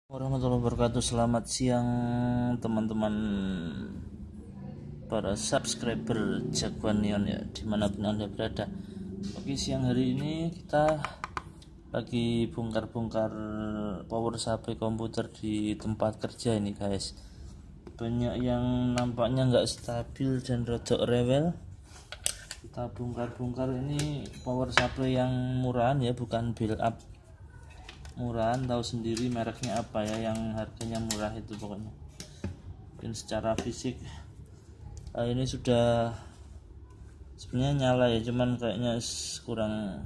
Warahmatullahi wabarakatuh. Selamat siang teman-teman para subscriber Jagoan Neon ya, dimanapun anda berada. Oke, siang hari ini kita lagi bongkar-bongkar power supply komputer di tempat kerja ini guys. Banyak yang nampaknya nggak stabil dan rodok rewel. Kita bongkar-bongkar ini power supply yang murahan ya, bukan build up. Murahan, tahu sendiri mereknya apa ya, yang harganya murah itu pokoknya. Dan secara fisik ini sudah sebenarnya nyala ya, cuman kayaknya kurang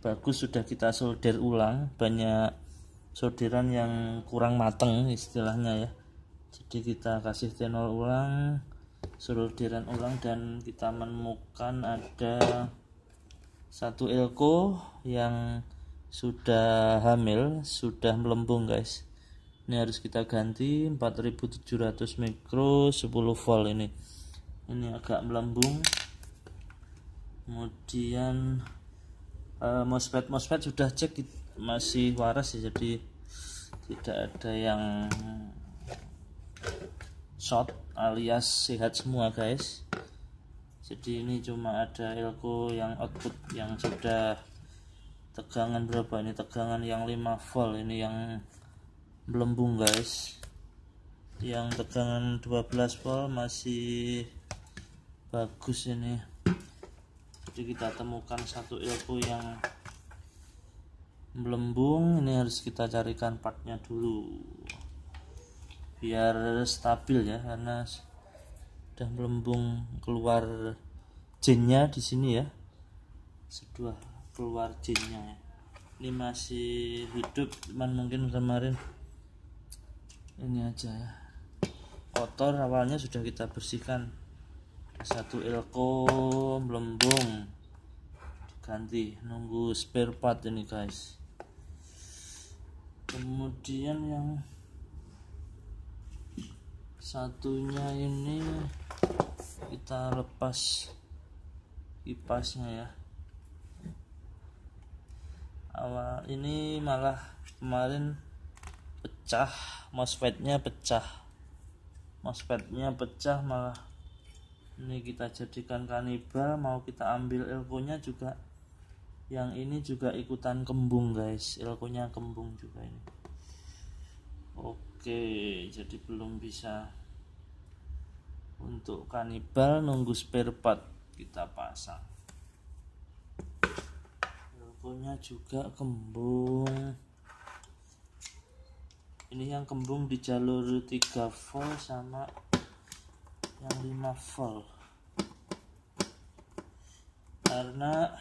bagus. Sudah kita solder ulang, banyak solderan yang kurang mateng istilahnya ya. Jadi kita kasih tenol ulang, solderan ulang, dan kita menemukan ada satu elko yang sudah hamil, sudah melembung guys. Ini harus kita ganti 4700 mikro 10 volt ini agak melembung. Kemudian MOSFET sudah cek, masih waras ya, jadi tidak ada yang short alias sehat semua guys. Jadi ini cuma ada elko yang output yang sudah tegangan berapa ini, tegangan yang 5 volt ini yang melembung guys. Yang tegangan 12 volt masih bagus ini. Jadi kita temukan satu elko yang melembung, ini harus kita carikan partnya dulu biar stabil ya, karena sudah melembung. Keluar jennya di sini ya, sudah keluar jinnya ya. Ini masih hidup, cuman mungkin kemarin ini aja ya, kotor. Awalnya sudah kita bersihkan. Satu elko melembung, diganti, nunggu spare part ini guys. Kemudian yang satunya ini kita lepas kipasnya ya. Awal ini malah kemarin pecah, MOSFET-nya pecah malah. Ini kita jadikan kanibal, mau kita ambil elko-nya juga, yang ini juga ikutan kembung guys, elko-nya kembung juga ini. Oke, jadi belum bisa untuk kanibal, nunggu spare part kita pasang. Elko-nya juga kembung. Ini yang kembung di jalur 3 volt sama yang 5 volt. Karena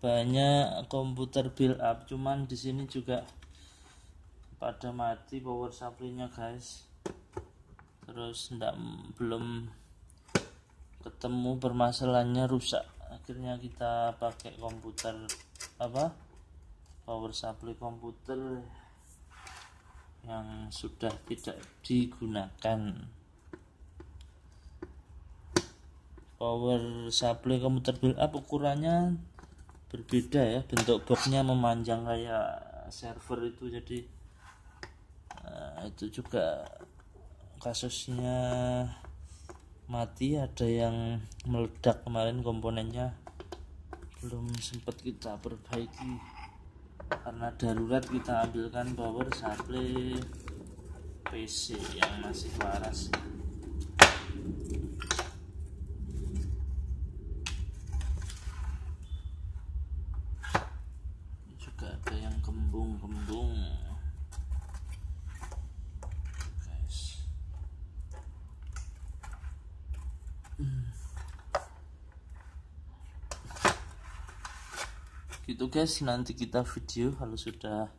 banyak komputer build up, cuman di sini juga pada mati power supply-nya guys. Terus belum ketemu permasalahannya, rusak. Akhirnya kita pakai komputer power supply komputer yang sudah tidak digunakan. Power supply komputer build up ukurannya berbeda ya, bentuk boxnya memanjang kayak server itu. Jadi itu juga kasusnya mati, ada yang meledak kemarin, komponennya belum sempat kita perbaiki. Karena darurat kita ambilkan power supply PC yang masih waras. Ini juga ada yang kembung guys. Gitu guys, nanti kita video kalau sudah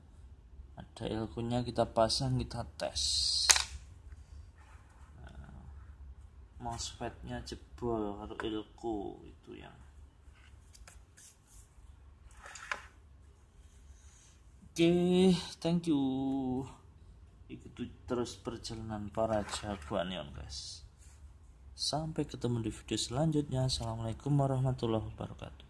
ada elko-nya, kita pasang, kita tes. MOSFET-nya jebol kalau elko itu yang. Oke, thank you. Ikuti terus perjalanan para Jagoan Neon guys. Sampai ketemu di video selanjutnya. Assalamualaikum warahmatullahi wabarakatuh.